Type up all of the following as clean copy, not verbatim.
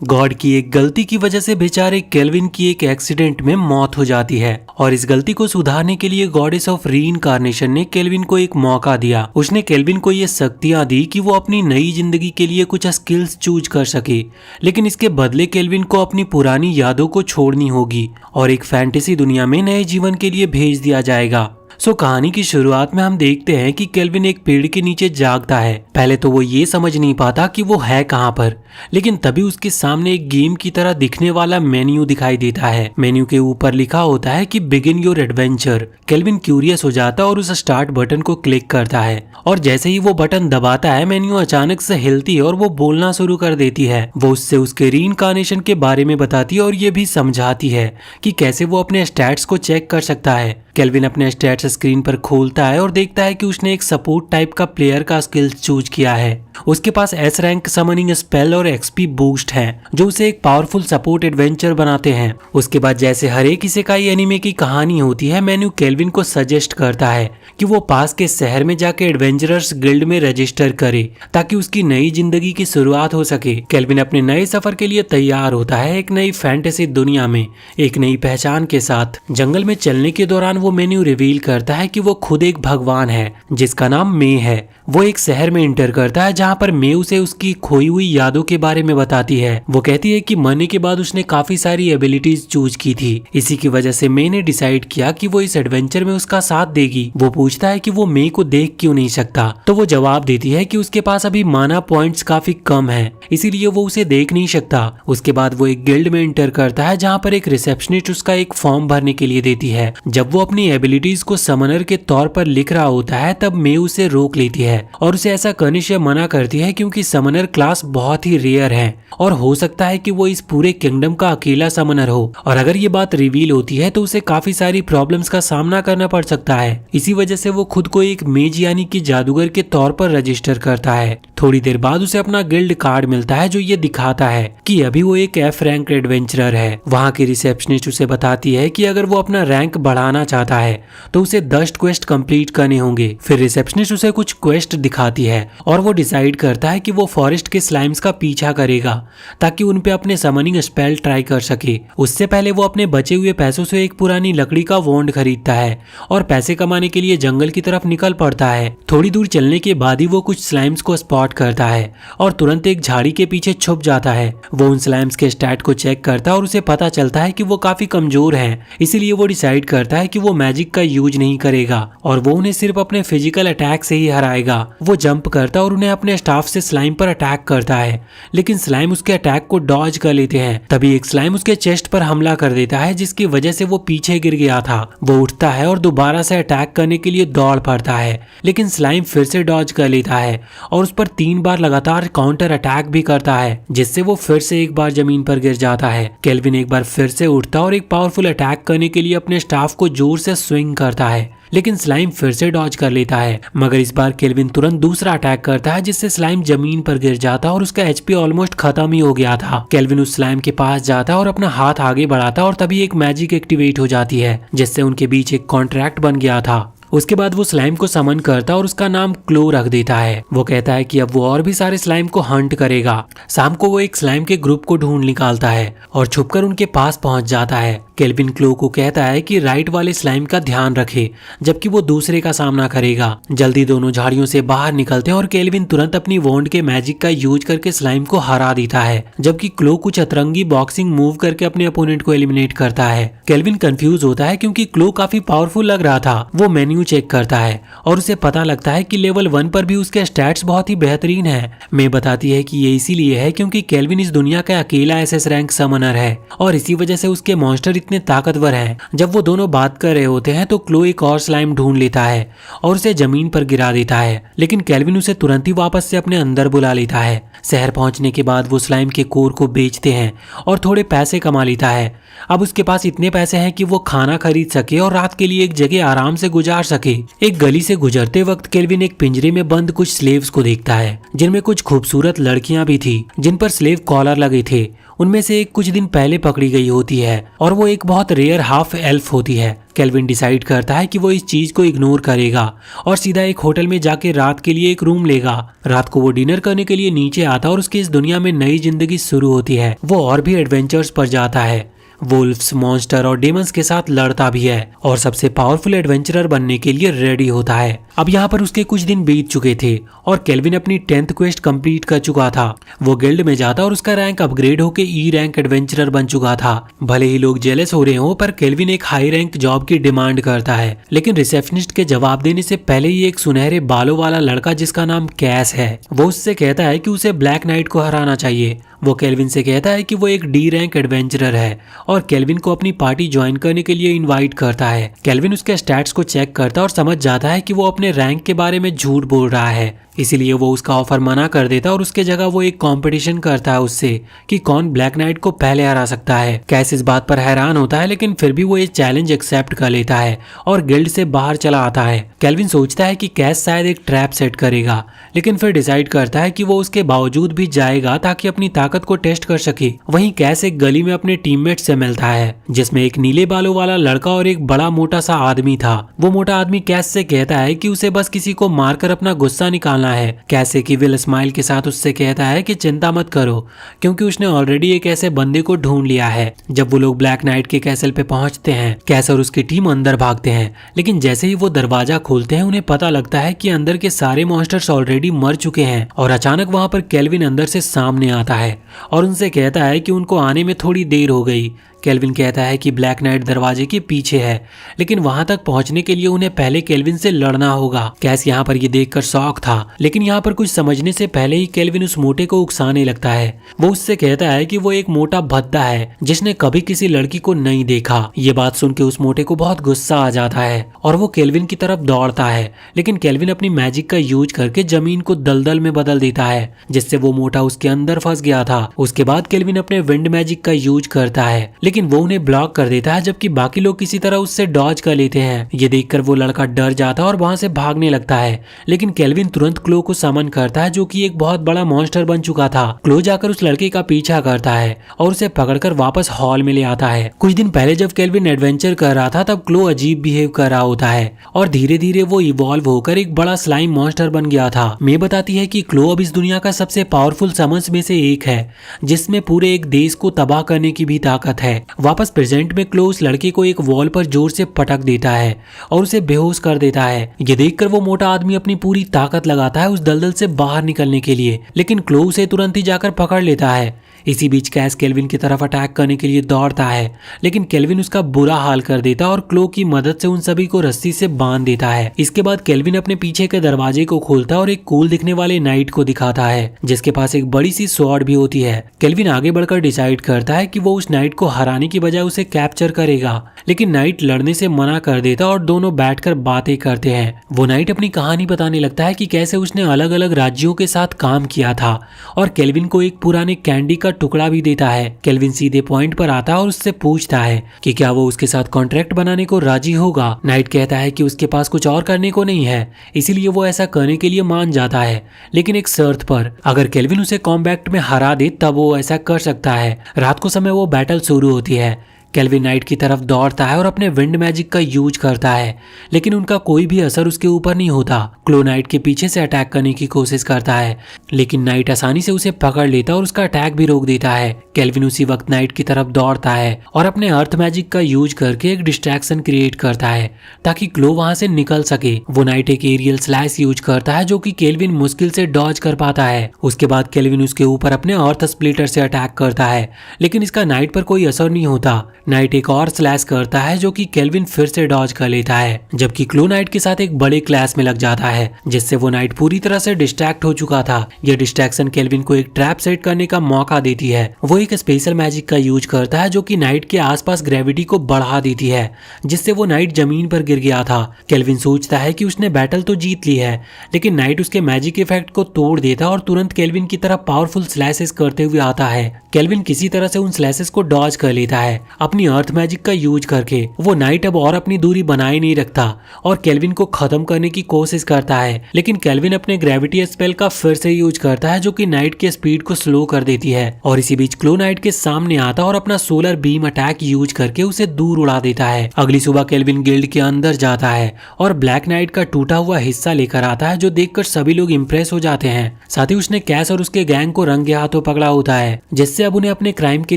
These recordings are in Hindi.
गॉड की एक गलती की वजह से बेचारे केल्विन की एक एक्सीडेंट में मौत हो जाती है और इस गलती को सुधारने के लिए गॉडेस ऑफ रीइंकार्नेशन ने केल्विन को एक मौका दिया। उसने केल्विन को ये शक्तियां दी कि वो अपनी नई जिंदगी के लिए कुछ स्किल्स चूज कर सके, लेकिन इसके बदले केल्विन को अपनी पुरानी यादों को छोड़नी होगी और एक फैंटेसी दुनिया में नए जीवन के लिए भेज दिया जाएगा। कहानी की शुरुआत में हम देखते हैं कि केल्विन एक पेड़ के नीचे जागता है। पहले तो वो ये समझ नहीं पाता कि वो है कहाँ पर, लेकिन तभी उसके सामने एक गेम की तरह दिखने वाला मेन्यू दिखाई देता है। मेन्यू के ऊपर लिखा होता है कि begin your adventure. Kelvin curious हो जाता है और उस स्टार्ट बटन को क्लिक करता है और जैसे ही वो बटन दबाता है मेन्यू अचानक से हिलती है और वो बोलना शुरू कर देती है। वो उससे उसके रीइंकार्नेशन के बारे में बताती है और ये भी समझाती है कि कैसे वो अपने स्टैट्स को चेक कर सकता है। केल्विन अपने स्टैट्स स्क्रीन पर खोलता है और देखता है कि उसने एक सपोर्ट टाइप का प्लेयर का स्किल चूज किया है। उसके पास एस रैंक समनिंग स्पेल और एक्सपी बूस्ट है जो उसे एक पावरफुल सपोर्ट एडवेंचर बनाते हैं। उसके बाद जैसे हर एक इसेकाई एनीमे की कहानी होती है, मेन्यू केल्विन को सजेस्ट करता है कि वो पास के शहर में जाके एडवेंचरर्स गिल्ड में रजिस्टर करे ताकि उसकी नई जिंदगी की शुरुआत हो सके। केल्विन अपने नए सफर के लिए तैयार होता है, एक नई फैंटेसी दुनिया में एक नई पहचान के साथ। जंगल में चलने के दौरान वो मेन्यू रिवील करता है कि वो खुद एक भगवान है जिसका नाम मे है। वो एक शहर में इंटर करता है जहाँ पर मे उसे उसकी खोई हुई यादों के बारे में बताती है। वो कहती है कि मरने के बाद उसने काफी सारी एबिलिटीज चूज की थी, इसी की वजह से मे ने डिसाइड किया कि वो इस एडवेंचर में उसका साथ देगी। वो पूछता है कि वो मे को देख क्यों नहीं सकता, तो वो जवाब देती है कि उसके पास अभी माना पॉइंट्स काफी कम है, इसीलिए वो उसे देख नहीं सकता। उसके बाद वो एक गिल्ड में इंटर करता है जहाँ पर एक रिसेप्शनिस्ट उसका एक फॉर्म भरने के लिए देती है। जब वो अपनी एबिलिटीज को समनर के तौर पर लिख रहा होता है तब मे उसे रोक लेती है और उसे ऐसा करने से मना करती है क्योंकि समनर क्लास बहुत ही रेयर है और हो सकता है कि वो इस पूरे किंगडम का अकेला समनर हो और अगर ये बात रिवील होती है तो उसे काफी सारी प्रॉब्लम्स का सामना करना पड़ सकता है। इसी वजह से वो खुद को एक मेज यानी कि जादूगर के तौर पर रजिस्टर करता है। थोड़ी देर बाद उसे अपना गिल्ड कार्ड मिलता है जो ये दिखाता है कि अभी वो एक एफ रैंक एडवेंचरर है। वहाँ की रिसेप्शनिस्ट उसे बताती है कि अगर वो अपना रैंक बढ़ाना चाहता है तो उसे 10 क्वेस्ट कंप्लीट करने होंगे। फिर रिसेप्शनिस्ट उसे कुछ क्वेस्ट दिखाती है और वो डिसाइड करता है कि वो फॉरेस्ट के स्लाइम्स का पीछा करेगा ताकि उन पे अपने समनिंग स्पेल ट्राई कर सके। उससे पहले वो अपने बचे हुए पैसों से एक पुरानी लकड़ी का वॉन्ड खरीदता है और पैसे कमाने के लिए जंगल की तरफ निकल पड़ता है। थोड़ी दूर चलने के बाद ही वो कुछ स्लाइम्स को स्पॉट करता है और तुरंत एक झाड़ी के पीछे छुप जाता है। वो उन स्लाइम्स के स्टैट को चेक करता है और उसे पता चलता है कि वो काफी कमजोर हैं, इसीलिए वो डिसाइड करता है कि वो मैजिक का यूज नहीं करेगा और वो उन्हें सिर्फ अपने फिजिकल अटैक से ही हराएगा। वो जंप करता और उन्हें अपने स्टाफ से स्लाइम पर अटैक करता है, लेकिन स्लाइम उसके अटैक को डॉज कर लेते हैं। तभी एक स्लाइम उसके चेस्ट पर हमला कर देता है जिसकी वजह से वो पीछे गिर गया था। वो उठता है और दोबारा से अटैक करने के लिए दौड़ पड़ता है, लेकिन स्लाइम फिर से डॉज कर लेता है और उस पर 3 बार लगातार काउंटर अटैक भी करता है जिससे वो फिर से एक बार जमीन पर गिर जाता है। केल्विन एक बार फिर से उठता और एक पावरफुल अटैक करने के लिए अपने स्टाफ को जोर से स्विंग करता है, लेकिन स्लाइम फिर से डॉज कर लेता है। मगर इस बार केल्विन तुरंत दूसरा अटैक करता है जिससे स्लाइम जमीन पर गिर जाता और उसका एचपी ऑलमोस्ट खत्म ही हो गया था। केल्विन उस स्लाइम के पास जाता और अपना हाथ आगे बढ़ाता और तभी एक मैजिक एक्टिवेट हो जाती है जिससे उनके बीच एक कॉन्ट्रैक्ट बन गया था। उसके बाद वो स्लाइम को समन करता और उसका नाम क्लो रख देता है। वो कहता है कि अब वो और भी सारे स्लाइम को हंट करेगा। शाम को वो एक स्लाइम के ग्रुप को ढूंढ निकालता है और छुपकर उनके पास पहुंच जाता है। केल्विन क्लो को कहता है कि राइट वाले स्लाइम का ध्यान रखे जबकि वो दूसरे का सामना करेगा। जल्दी दोनों झाड़ियों से बाहर निकलते हैं और केल्विन तुरंत अपनी वॉन्ड के मैजिक का यूज करके स्लाइम को हरा देता है, जबकि क्लो कुछ अतरंगी बॉक्सिंग मूव करके अपने अपोनेंट को एलिमिनेट करता है। केल्विन कंफ्यूज होता है क्योंकि क्लो काफी पावरफुल लग रहा था। वो मेन्यू चेक करता है और उसे पता लगता है कि लेवल 1 पर भी उसके स्टैट्स बहुत ही बेहतरीन है। मे बताती है कि ये इसीलिए है क्योंकि केल्विन इस दुनिया का अकेला एसएस रैंक समनर है और इसी वजह से उसके मॉन्स्टर इतने ताकतवर हैं। जब वो दोनों बात कर रहे होते हैं तो क्लो एक और स्लाइम ढूंढ लेता है और उसे जमीन पर गिरा देता है, लेकिन केल्विन उसे तुरंत ही वापस से अपने अंदर बुला लेता है। शहर पहुंचने के बाद वो स्लाइम के कोर को बेचते हैं और थोड़े पैसे कमा लेता है। अब उसके पास इतने पैसे हैं कि वो खाना खरीद सके और रात के लिए एक जगह आराम से गुजार सके। एक गली से गुजरते वक्त केल्विन एक पिंजरे में बंद कुछ स्लेव्स को देखता है जिनमें कुछ खूबसूरत लड़कियां भी थी जिन पर स्लेव कॉलर लगे थे। उनमें से एक कुछ दिन पहले पकड़ी गई होती है और वो एक बहुत रेयर हाफ एल्फ होती है। केल्विन डिसाइड करता है कि वो इस चीज को इग्नोर करेगा और सीधा एक होटल में जाके रात के लिए एक रूम लेगा। रात को वो डिनर करने के लिए नीचे आता और उसकी इस दुनिया में नई जिंदगी शुरू होती है। वो और भी एडवेंचर्स पर जाता है, वुल्फ्स, मॉन्स्टर और डेमंस के साथ लड़ता भी है और सबसे पावरफुल एडवेंचरर बनने के लिए रेडी होता है। अब यहाँ पर उसके कुछ दिन बीत चुके थे और केल्विन अपनी 10th क्वेस्ट कंप्लीट कर चुका था। वो गिल्ड में जाता और उसका रैंक अपग्रेड होकर ई रैंक एडवेंचरर बन चुका था। भले ही लोग जेलस हो रहे हो, पर केल्विन एक हाई रैंक जॉब की डिमांड करता है, लेकिन रिसेप्शनिस्ट के जवाब देने से पहले ही एक सुनहरे बालों वाला लड़का जिसका नाम कैस है, वो उससे कहता है कि उसे ब्लैक नाइट को हराना चाहिए। वो केल्विन से कहता है कि वो एक डी रैंक एडवेंचरर है और केल्विन को अपनी पार्टी ज्वाइन करने के लिए इनवाइट करता है। केल्विन उसके स्टैट्स को चेक करता और समझ जाता है कि वो अपने रैंक के बारे में झूठ बोल रहा है, इसीलिए वो उसका ऑफर मना कर देता और उसके जगह वो एक कंपटीशन करता है उससे कि कौन ब्लैक नाइट को पहले हरा सकता है। कैस इस बात पर हैरान होता है, लेकिन फिर भी वो ये चैलेंज एक्सेप्ट कर लेता है और गिल्ड से बाहर चला आता है। केल्विन सोचता है कि कैस शायद एक ट्रैप सेट करेगा, लेकिन फिर डिसाइड करता है कि वो उसके बावजूद भी जाएगा ताकि अपनी ताकत को टेस्ट कर सके। वहीं कैस एक गली में अपने टीममेट से मिलता है जिसमें एक नीले बालों वाला लड़का और एक बड़ा मोटा सा आदमी था। वो मोटा आदमी कैस से कहता है कि उसे बस किसी को मारकर अपना गुस्सा निकालना है। कैसे कि विल स्माइल के साथ उससे कहता है कि चिंता मत करो, क्योंकि उसने ऑलरेडी एक ऐसे बंदे को ढूंढ लिया है। जब वो लोग ब्लैक नाइट के कैसल पे पहुंचते हैं, कैस और उसकी टीम अंदर भागते हैं, लेकिन जैसे ही वो दरवाजा खोलते हैं उन्हें पता लगता है कि अंदर के सारे मॉन्स्टर्स ऑलरेडी मर चुके हैं। और अचानक वहां पर केल्विन अंदर से सामने आता है और उनसे कहता है कि उनको आने में थोड़ी देर हो गई। केल्विन कहता है कि ब्लैक नाइट दरवाजे के पीछे है, लेकिन वहां तक पहुंचने के लिए उन्हें पहले केल्विन से लड़ना होगा। कैस यहाँ पर ये देखकर शॉक था, लेकिन यहाँ पर कुछ समझने से पहले ही केल्विन उस मोटे को उकसाने लगता है। वो उससे कहता है कि वो एक मोटा भद्दा है जिसने कभी किसी लड़की को नहीं देखा। ये बात सुन के उस मोटे को बहुत गुस्सा आ जाता है और वो केल्विन की तरफ दौड़ता है, लेकिन केल्विन अपनी मैजिक का यूज करके जमीन को दलदल में बदल देता है, जिससे वो मोटा उसके अंदर फंस गया था। उसके बाद केल्विन अपने विंड मैजिक का यूज करता है, लेकिन वो उन्हें ब्लॉक कर देता है, जबकि बाकी लोग किसी तरह उससे डॉज कर लेते हैं। ये देखकर वो लड़का डर जाता है और वहां से भागने लगता है, लेकिन केल्विन तुरंत क्लो को समन करता है जो कि एक बहुत बड़ा मॉन्स्टर बन चुका था। क्लो जाकर उस लड़के का पीछा करता है और उसे पकड़कर वापस हॉल में ले आता है। कुछ दिन पहले जब केल्विन एडवेंचर कर रहा था तब क्लो अजीब बिहेव कर रहा होता है और धीरे धीरे वो इवॉल्व होकर एक बड़ा स्लाइम मॉन्स्टर बन गया था। मे बताती है कि क्लो अब इस दुनिया का सबसे पावरफुल समन्स में से एक है, जिसमें पूरे एक देश को तबाह करने की भी ताकत है। वापस प्रेजेंट में क्लो उस लड़के को एक वॉल पर जोर से पटक देता है और उसे बेहोश कर देता है। ये देखकर वो मोटा आदमी अपनी पूरी ताकत लगाता है उस दलदल से बाहर निकलने के लिए, लेकिन क्लो उसे तुरंत ही जाकर पकड़ लेता है। इसी बीच कैस केल्विन की तरफ अटैक करने के लिए दौड़ता है, लेकिन केल्विन उसका बुरा हाल कर देता है और क्लो की मदद से उन सभी को रस्सी से बांध देता है। इसके बाद केल्विन अपने पीछे के दरवाजे को खोलता है और एक कूल दिखने वाले नाइट को दिखाता है जिसके पास एक बड़ी सी स्वॉर्ड भी होती है। केल्विन आगे बढ़कर डिसाइड करता है कि वो उस नाइट को हराने की बजाय उसे कैप्चर करेगा, लेकिन नाइट लड़ने से मना कर देता और दोनों बैठकर बातें करते हैं। वो नाइट अपनी कहानी बताने लगता है कि कैसे उसने अलग अलग राज्यों के साथ काम किया था और केल्विन को एक पुराने कैंडी का टुकड़ा भी देता है। केल्विन सीधे पॉइंट पर आता है और उससे पूछता है कि क्या वो उसके साथ कॉन्ट्रैक्ट बनाने को राजी होगा। नाइट कहता है कि उसके पास कुछ और करने को नहीं है, इसीलिए वो ऐसा करने के लिए मान जाता है, लेकिन एक शर्त पर, अगर केल्विन उसे कॉम्बैट में हरा दे तब वो ऐसा कर सकता है। रात को समय वो बैटल शुरू होती है। केल्विन नाइट की तरफ दौड़ता है और अपने विंड मैजिक का यूज करता है, लेकिन उनका कोई भी असर उसके ऊपर नहीं होता। क्लो नाइट के पीछे से अटैक करने की कोशिश करता है, लेकिन नाइट आसानी से उसे पकड़ लेता और उसका अटैक भी रोक देता है। केल्विन उसी वक्त नाइट की तरफ दौड़ता है और अपने अर्थ मैजिक का यूज करके एक डिस्ट्रैक्शन क्रिएट करता है ताकि क्लो वहां से निकल सके। वो नाइट एक एरियल स्लैश यूज करता है जो कि केल्विन मुश्किल से डॉज कर पाता है। उसके बाद केल्विन उसके ऊपर अपने अर्थ स्प्लिटर से अटैक करता है, लेकिन इसका नाइट पर कोई असर नहीं होता। नाइट एक और स्लैश करता है जो कि केल्विन फिर से डॉज कर लेता है, जबकि क्लो नाइट के साथ एक बड़े क्लैश में लग जाता है जिससे वो नाइट पूरी तरह से डिस्ट्रैक्ट हो चुका था। यह डिस्ट्रैक्शन केल्विन को एक ट्रैप सेट करने का मौका देती है। वो एक स्पेशल मैजिक का यूज करता है जो कि नाइट के आसपास ग्रेविटी को बढ़ा देती है, जिससे वो नाइट जमीन पर गिर गया था। केल्विन सोचता है कि उसने बैटल तो जीत ली है, लेकिन नाइट उसके मैजिक इफेक्ट को तोड़ देता और तुरंत केल्विन की तरफ पावरफुल स्लैशेस करते हुए आता है। केल्विन किसी तरह से उन स्लैशेस को डॉज कर लेता है। अपनी अपनी अर्थ मैजिक का यूज करके वो नाइट अब और अपनी दूरी बनाए नहीं रखता और केल्विन को खत्म करने की कोशिश करता है। लेकिन केल्विन अपने ग्रेविटी स्पेल का फिर से यूज करता है जो कि नाइट की स्पीड को स्लो कर देती है और इसी बीच क्लो नाइट के सामने आता और अपना सोलर बीम अटैक यूज करके उसे दूर उड़ा देता है। अगली सुबह केल्विन गिल्ड के अंदर जाता है और ब्लैक नाइट का टूटा हुआ हिस्सा लेकर आता है जो देखकर सभी लोग इम्प्रेस हो जाते हैं। साथ ही उसने कैस और उसके गैंग को रंगे हाथों पकड़ा होता है जिससे अब उन्हें अपने क्राइम के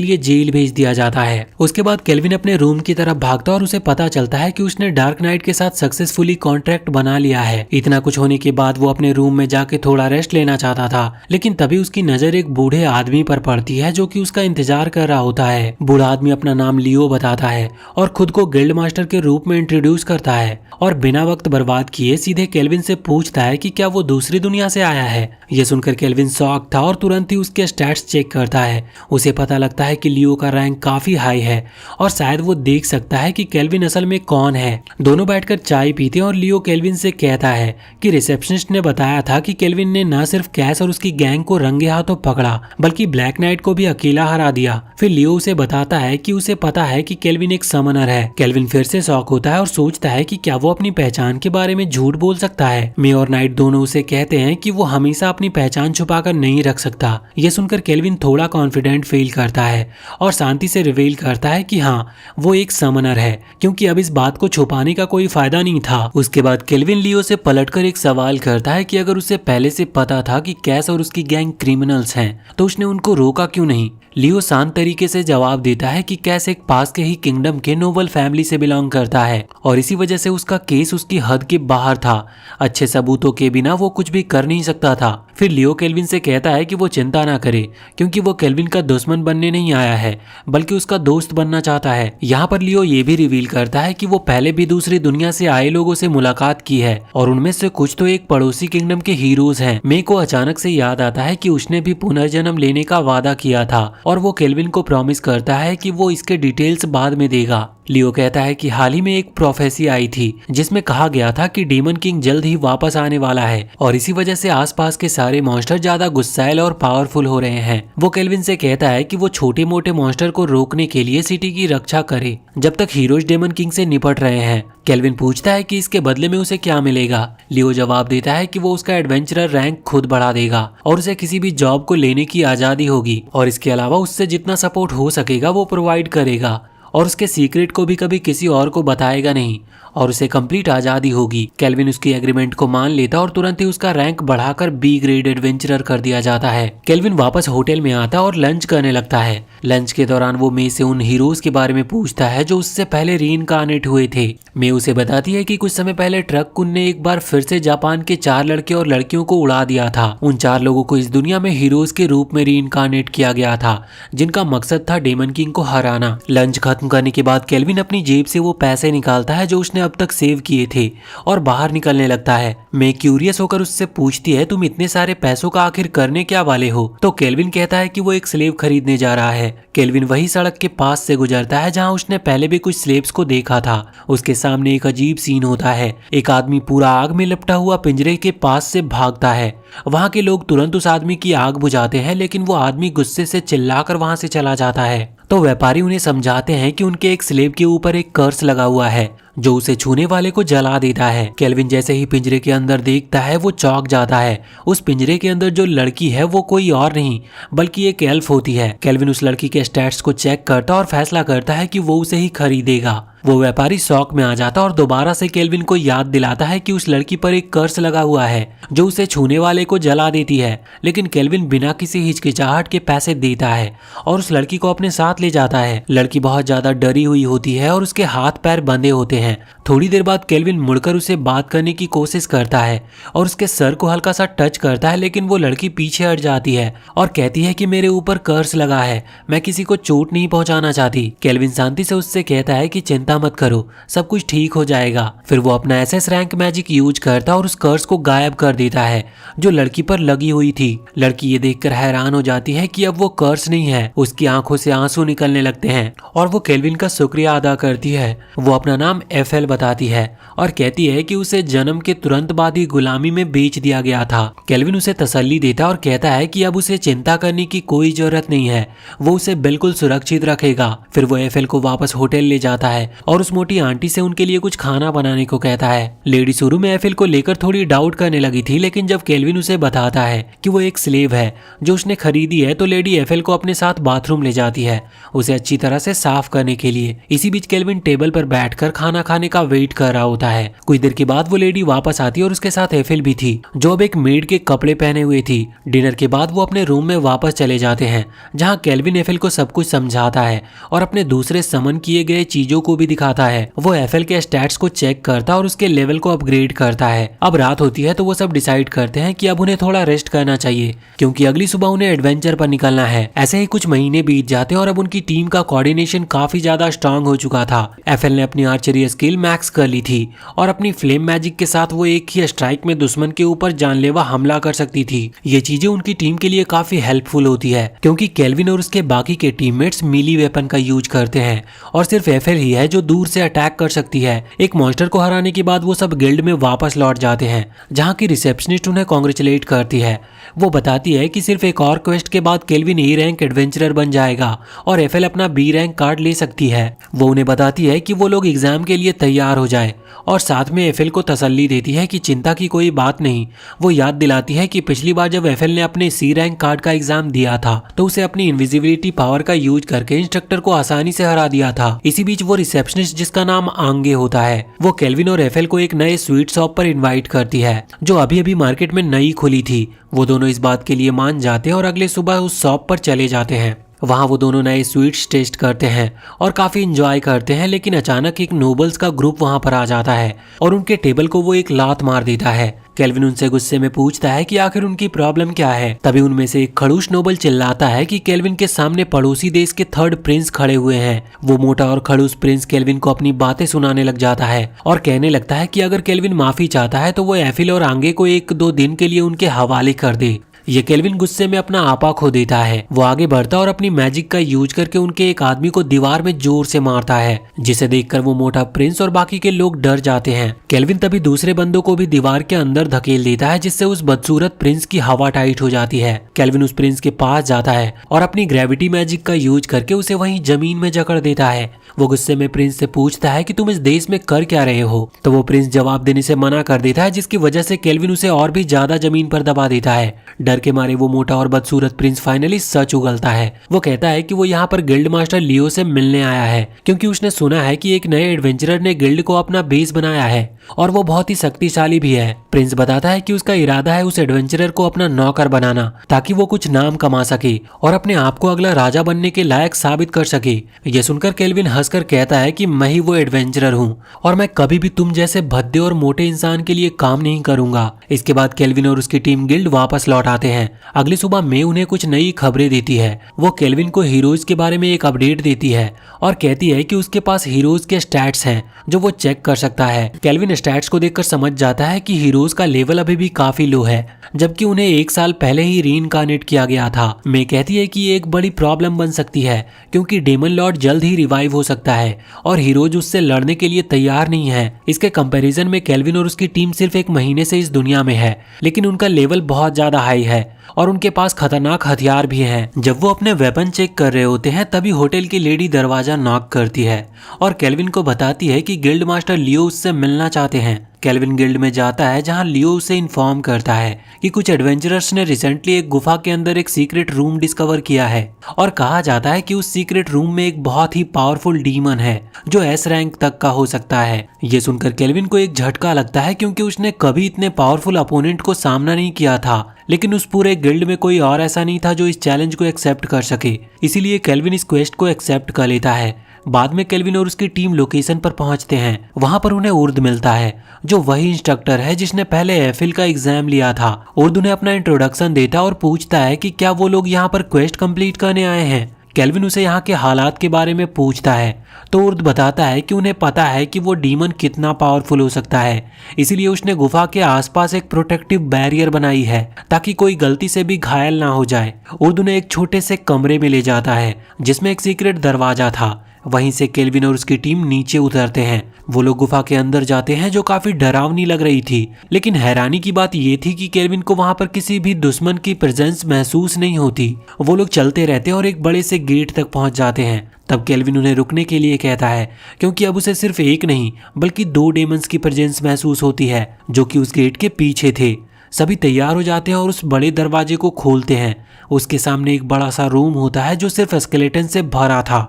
लिए जेल भेज दिया जाता है। उसके बाद केल्विन अपने रूम की तरफ भागता और उसे पता चलता है कि उसने डार्क नाइट के साथ सक्सेसफुली कॉन्ट्रैक्ट बना लिया है। इतना कुछ होने के बाद वो अपने रूम में जाके थोड़ा रेस्ट लेना चाहता था लेकिन तभी उसकी नजर एक बूढ़े आदमी पर पड़ती है जो कि उसका इंतजार कर रहा होता है। बूढ़ा आदमी अपना नाम लियो बताता है और खुद को गिल्ड मास्टर के रूप में इंट्रोड्यूस करता है और बिना वक्त बर्बाद किए सीधे केल्विन से पूछता है कि क्या वो दूसरी दुनिया से आया है। यह सुनकर केल्विन शॉक था और तुरंत ही उसके स्टैट्स चेक करता है। उसे पता लगता है कि लियो का रैंक काफी हाई है और शायद वो देख सकता है कि केल्विन असल में कौन है। दोनों बैठकर चाय पीते और लियो केल्विन से कहता है कि रिसेप्शनिस्ट ने बताया था कि केल्विन ने न सिर्फ कैस और उसकी गैंग को रंगे हाथों पकड़ा बल्कि ब्लैक नाइट को भी अकेला हरा दिया। फिर लियो उसे बताता है कि उसे पता है कि केल्विन एक समनर है। केल्विन फिर से शॉक होता है और सोचता है कि क्या वो अपनी पहचान के बारे में झूठ बोल सकता है। मे और नाइट दोनों उसे कहते हैं कि वो हमेशा अपनी पहचान छुपाकर नहीं रख सकता। ये सुनकर केल्विन थोड़ा कॉन्फिडेंट फील करता है और शांति से रिवील करता है कि हाँ वो एक समनर है क्योंकि अब इस बात को छुपाने का कोई फायदा नहीं था। उसके बाद केल्विन लियो से पलटकर एक सवाल करता है कि अगर उसे पहले से पता था कि कैस और उसकी गैंग क्रिमिनल्स हैं तो उसने उनको रोका क्यों नहीं। लियो शांत तरीके से जवाब देता है कि कैस एक पास के ही किंगडम के नोबल फैमिली से बिलोंग करता है और इसी वजह से उसका केस उसकी हद के बाहर था। अच्छे सबूतों के बिना वो कुछ भी कर नहीं सकता था। फिर लियो केल्विन से कहता है कि वो चिंता ना करे क्योंकि वो केल्विन का दुश्मन बनने नहीं आया है बल्कि उसका दोस्त बनना चाहता है। यहाँ पर लियो ये भी रिवील करता है कि वो पहले भी दूसरी दुनिया से आए लोगों से मुलाकात की है और उनमें से कुछ तो एक पड़ोसी किंगडम के हीरोज हैं। मे को अचानक से याद आता है कि उसने भी पुनर्जन्म लेने का वादा किया था और वो केल्विन को प्रॉमिस करता है कि वो इसके डिटेल्स बाद में देगा। लियो कहता है कि हाल ही में एक प्रोफेसी आई थी जिसमें कहा गया था कि डीमन किंग जल्द ही वापस आने वाला है और इसी वजह से आसपास के सारे मॉन्स्टर ज्यादा गुस्सैल और पावरफुल हो रहे हैं। वो केल्विन से कहता है कि वो छोटे मोटे मॉन्स्टर को रोकने के लिए सिटी की रक्षा करे जब तक हीरोज डेमन किंग से निपट रहे हैं। केल्विन पूछता है कि इसके बदले में उसे क्या मिलेगा। लियो जवाब देता है कि वो उसका एडवेंचरर रैंक खुद बढ़ा देगा और उसे किसी भी जॉब को लेने की आजादी होगी और इसके अलावा उससे जितना सपोर्ट हो सकेगा वो प्रोवाइड करेगा और उसके सीक्रेट को भी कभी किसी और को बताएगा नहीं और उसे कंप्लीट आजादी होगी। केल्विन उसकी एग्रीमेंट को मान लेता और तुरंत ही उसका रैंक बढ़ाकर बी ग्रेड एडवेंचरर कर दिया जाता है। केल्विन वापस होटल में आता और लंच करने लगता है। लंच के दौरान वो मे से उन हीरोज के बारे में पूछता है जो उससे पहले रीइंकार्नेट हुए थे। मे उसे बताती है कि कुछ समय पहले ट्रक कुन ने एक बार फिर से जापान के 4 लड़के और लड़कियों को उड़ा दिया था। उन 4 लोगों को इस दुनिया में हीरोज के रूप में रीइंकार्नेट किया गया था जिनका मकसद था डेमन किंग को हराना। लंच खत्म करने के बाद केल्विन अपनी जेब से वो पैसे निकालता है जो उसने अब तक सेव किए थे और बाहर निकलने लगता है। मैं क्यूरियस होकर उससे पूछती है तुम इतने सारे पैसों का आखिर करने क्या वाले हो। तो केल्विन कहता है कि वो एक स्लेव खरीदने जा रहा है। केल्विन वही सड़क के पास से गुजरता है जहां उसने पहले भी कुछ स्लेव्स को देखा था। उसके सामने एक अजीब सीन होता है। एक आदमी पूरा आग में लिपटा हुआ पिंजरे के पास से भागता है। वहां के लोग तुरंत उस आदमी की आग बुझाते हैं लेकिन वो आदमी गुस्से से चिल्लाकर वहां से चला जाता है। तो व्यापारी उन्हें समझाते हैं कि उनके एक स्लेव के ऊपर एक कर्स लगा हुआ है जो उसे छूने वाले को जला देता है। केल्विन जैसे ही पिंजरे के अंदर देखता है वो चौंक जाता है। उस पिंजरे के अंदर जो लड़की है वो कोई और नहीं बल्कि एक एल्फ होती है। केल्विन उस लड़की के स्टैट्स को चेक करता और फैसला करता है कि वो उसे ही खरीदेगा। वो व्यापारी शौक में आ जाता और दोबारा से केल्विन को याद दिलाता है कि उस लड़की पर एक कर्स लगा हुआ है जो उसे छूने वाले को जला देती है। लेकिन केल्विन बिना किसी हिचकिचाहट के पैसे देता है और उस लड़की को अपने साथ ले जाता है। लड़की बहुत ज्यादा डरी हुई होती है और उसके हाथ पैर बंधे होते हैं। थोड़ी देर बाद केल्विन मुड़कर उसे बात करने की कोशिश करता है और उसके सर को हल्का सा टच करता है लेकिन वो लड़की पीछे हट जाती है और कहती है कि मेरे ऊपर कर्स लगा है, मैं किसी को चोट नहीं पहुंचाना चाहती। केल्विन शांति से उससे कहता है कि चिंता चिंता मत करो, सब कुछ ठीक हो जाएगा। फिर वो अपना एसएस रैंक मैजिक यूज करता और उस कर्स को गायब कर देता है जो लड़की पर लगी हुई थी। लड़की ये देखकर हैरान हो जाती है कि अब वो कर्स नहीं है। उसकी आंखों से आंसू निकलने लगते हैं और वो केल्विन का शुक्रिया अदा करती है। वो अपना नाम एफएल बताती है और कहती है कि उसे जन्म के तुरंत बाद ही गुलामी में बेच दिया गया था। केल्विन उसे तसल्ली देता और कहता है कि अब उसे चिंता करने की कोई जरूरत नहीं है, वो उसे बिल्कुल सुरक्षित रखेगा। फिर वो एफएल को वापस होटल ले जाता है और उस मोटी आंटी से उनके लिए कुछ खाना बनाने को कहता है। लेडी शुरू में एफएल को लेकर थोड़ी डाउट करने लगी थी, लेकिन जब केल्विन उसे बताता है कि वो एक स्लेव है जो उसने खरीदी है, तो लेडी एफएल को अपने साथ बाथरूम ले जाती है उसे अच्छी तरह से साफ करने के लिए। इसी बीच केल्विन टेबल पर बैठकर खाना खाने का वेट कर रहा होता है। कुछ देर के बाद वो लेडी वापस आती है और उसके साथ एफएल भी थी जो अब एक मेड के कपड़े पहने हुए थी। डिनर के बाद वो अपने रूम में वापस चले जाते हैं जहां केल्विन एफएल को सब कुछ समझाता है और अपने दूसरे समन किए गए चीजों को भी दिखाता है। वो एफएल के स्टैट्स को चेक करता और उसके लेवल को अपग्रेड करता है। अब रात होती है तो वो सब डिसाइड करते हैं कि अब उन्हें थोड़ा रेस्ट करना चाहिए क्योंकि अगली सुबह उन्हें एडवेंचर पर निकलना है। ऐसे ही कुछ महीने बीत जाते हैं और अब उनकी टीम का कोऑर्डिनेशन काफी ज्यादा स्ट्रांग हो चुका था। एफएल ने अपनी आर्चरी स्किल मैक्स कर ली थी और अपनी फ्लेम मैजिक के साथ वो एक ही स्ट्राइक में दुश्मन के ऊपर जानलेवा हमला कर सकती थी। ये चीजें उनकी टीम के लिए काफी हेल्पफुल होती है क्योंकि केल्विन और उसके बाकी के टीममेट्स मीली वेपन का यूज करते हैं और सिर्फ एफएल ही है जो दूर से अटैक कर सकती है। एक मॉन्स्टर को हराने के बाद वो सब गिल्ड में वापस लौट जाते हैं जहाँ की रिसेप्शनिस्ट उन्हें कॉन्ग्रेचुलेट करती है। वो बताती है कि सिर्फ एक और क्वेस्ट के बाद केल्विन ए रैंक एडवेंचरर बन जाएगा और एफएल अपना बी रैंक कार्ड ले सकती है। वो उन्हें बताती है कि वो लोग एग्जाम के लिए तैयार हो जाए और साथ में एफएल को तसल्ली देती है कि चिंता की कोई बात नहीं। वो याद दिलाती है कि पिछली बार जब एफएल ने अपने सी रैंक कार्ड का एग्जाम दिया था तो उसे अपनी इनविजिबिलिटी पावर का यूज करके इंस्ट्रक्टर को आसानी से हरा दिया था। इसी बीच वो रिसेप्शनिस्ट जिसका नाम आंगे होता है वो केल्विन और एफएल को एक नए स्वीट शॉप पर इनवाइट करती है जो अभी अभी मार्केट में नई खुली थी। वो दोनों इस बात के लिए मान जाते हैं और अगले सुबह उस शॉप पर चले जाते हैं। वहाँ वो दोनों नए स्वीट्स टेस्ट करते हैं और काफी इंजॉय करते हैं, लेकिन अचानक एक नोबल्स का ग्रुप वहाँ पर आ जाता है और उनके टेबल को वो एक लात मार देता है। केल्विन उनसे गुस्से में पूछता है कि आखिर उनकी प्रॉब्लम क्या है। तभी उनमें से एक खड़ूस नोबल चिल्लाता है कि केल्विन के सामने पड़ोसी देश के थर्ड प्रिंस खड़े हुए हैं। वो मोटा और खड़ूस प्रिंस केल्विन को अपनी बातें सुनाने लग जाता है और कहने लगता है कि अगर केल्विन माफी चाहता है तो वो एफिल और आंगे को 1-2 दिन के लिए उनके हवाले कर दे। ये केल्विन गुस्से में अपना आपा खो देता है। वो आगे बढ़ता और अपनी मैजिक का यूज करके उनके एक आदमी को दीवार में जोर से मारता है जिसे देखकर वो मोटा प्रिंस और बाकी के लोग डर जाते हैं। केल्विन तभी दूसरे बंदों को भी दीवार के अंदर धकेल देता है जिससे उस बदसूरत प्रिंस की हवा टाइट हो जाती है। केल्विन उस प्रिंस के पास जाता है और अपनी ग्रेविटी मैजिक का यूज करके उसे वहीं जमीन में जकड़ देता है। वो गुस्से में प्रिंस से पूछता है कि तुम इस देश में कर क्या रहे हो, तो वो प्रिंस जवाब देने से मना कर देता है जिसकी वजह से केल्विन उसे और भी ज्यादा जमीन पर दबा देता है। डर के मारे वो मोटा और बदसूरत प्रिंस फाइनली सच उगलता है। वो कहता है कि वो यहाँ पर गिल्ड मास्टर लियो से मिलने आया है क्योंकि उसने सुना है कि एक नए एडवेंचरर ने गिल्ड को अपना बेस बनाया है और वो बहुत ही शक्तिशाली भी है। प्रिंस बताता है कि उसका इरादा है उस एडवेंचरर को अपना नौकर बनाना ताकि वो कुछ नाम कमा सके और अपने आप को अगला राजा बनने के लायक साबित कर सके। ये सुनकर केल्विन हंसकर कहता है कि मैं ही वो एडवेंचरर हूँ और मैं कभी भी तुम जैसे भद्दे और मोटे इंसान के लिए काम नहीं करूंगा। इसके बाद केल्विन और उसकी टीम गिल्ड वापस लौट आते हैं। अगली सुबह मे उन्हें कुछ नई खबरें देती है। वो केल्विन को हीरोज के बारे में एक अपडेट देती है और कहती है कि उसके पास हीरोज के स्टैट्स हैं जो वो चेक कर सकता है। केल्विन स्टैट्स को देखकर समझ जाता है कि हीरोज का लेवल अभी भी काफी लो है जबकि उन्हें 1 साल पहले ही रीइंकार्नेट किया गया था। मे कहती है कि ये एक बड़ी प्रॉब्लम बन सकती है क्योंकि डेमन लॉर्ड जल्द ही रिवाइव हो सकता है और हीरोज उससे लड़ने के लिए तैयार नहीं है। इसके कंपैरिजन में केल्विन और उसकी टीम सिर्फ 1 महीने से इस दुनिया में है, लेकिन उनका लेवल बहुत ज्यादा हाई है और उनके पास खतरनाक हथियार भी हैं। जब वो अपने वेपन चेक कर रहे होते हैं तभी होटल की लेडी दरवाजा नॉक करती है और केल्विन को बताती है कि गिल्ड मास्टर लियो उससे मिलना चाहते हैं। केल्विन गिल्ड में जाता है जहां लियो उसे इन्फॉर्म करता है कि कुछ एडवेंचरर्स ने रिसेंटली एक गुफा के अंदर एक सीक्रेट रूम डिस्कवर किया है और कहा जाता है कि उस सीक्रेट रूम में एक बहुत ही पावरफुल डीमन है जो एस रैंक तक का हो सकता है। ये सुनकर केल्विन को एक झटका लगता है क्योंकि उसने कभी इतने पावरफुल अपोनेंट को सामना नहीं किया था, लेकिन उस पूरे गिल्ड में कोई और ऐसा नहीं था जो इस चैलेंज को एक्सेप्ट कर सके। इसीलिए केल्विन इस क्वेस्ट को एक्सेप्ट कर लेता है। बाद में केल्विन और उसकी टीम लोकेशन पर पहुंचते हैं। वहां पर उन्हें उर्द मिलता है जो वही इंस्ट्रक्टर है जिसने पहले एफिल का एग्जाम लिया था। उर्द उन्हें अपना इंट्रोडक्शन देता और पूछता है कि क्या वो लोग यहाँ पर क्वेस्ट कंप्लीट करने आए हैं केल्विन उसे यहाँ के हालात के बारे में पूछता है तो उर्द बताता है कि उन्हें पता है कि वो डीमन कितना पावरफुल हो सकता है, इसीलिए उसने गुफा के आसपास एक प्रोटेक्टिव बैरियर बनाई है ताकि कोई गलती से भी घायल ना हो जाए। उर्द उन्हें एक छोटे से कमरे में ले जाता है जिसमें एक सीक्रेट दरवाजा था। वहीं से केल्विन और उसकी टीम नीचे उतरते हैं। वो लोग गुफा के अंदर जाते हैं जो काफी डरावनी लग रही थी, लेकिन हैरानी की बात ये थी कि केल्विन को वहां पर किसी भी दुश्मन की प्रेजेंस महसूस नहीं होती। वो लोग चलते रहते हैं और एक बड़े से गेट तक पहुंच जाते हैं। तब केल्विन उन्हें रुकने के लिए कहता है क्योंकि अब उसे सिर्फ एक नहीं बल्कि 2 डेमंस की प्रेजेंस महसूस होती है जो कि उस गेट के पीछे थे। सभी तैयार हो जाते हैं और उस बड़े दरवाजे को खोलते हैं। उसके सामने एक बड़ा सा रूम होता है जो सिर्फ स्केलेटन से भरा था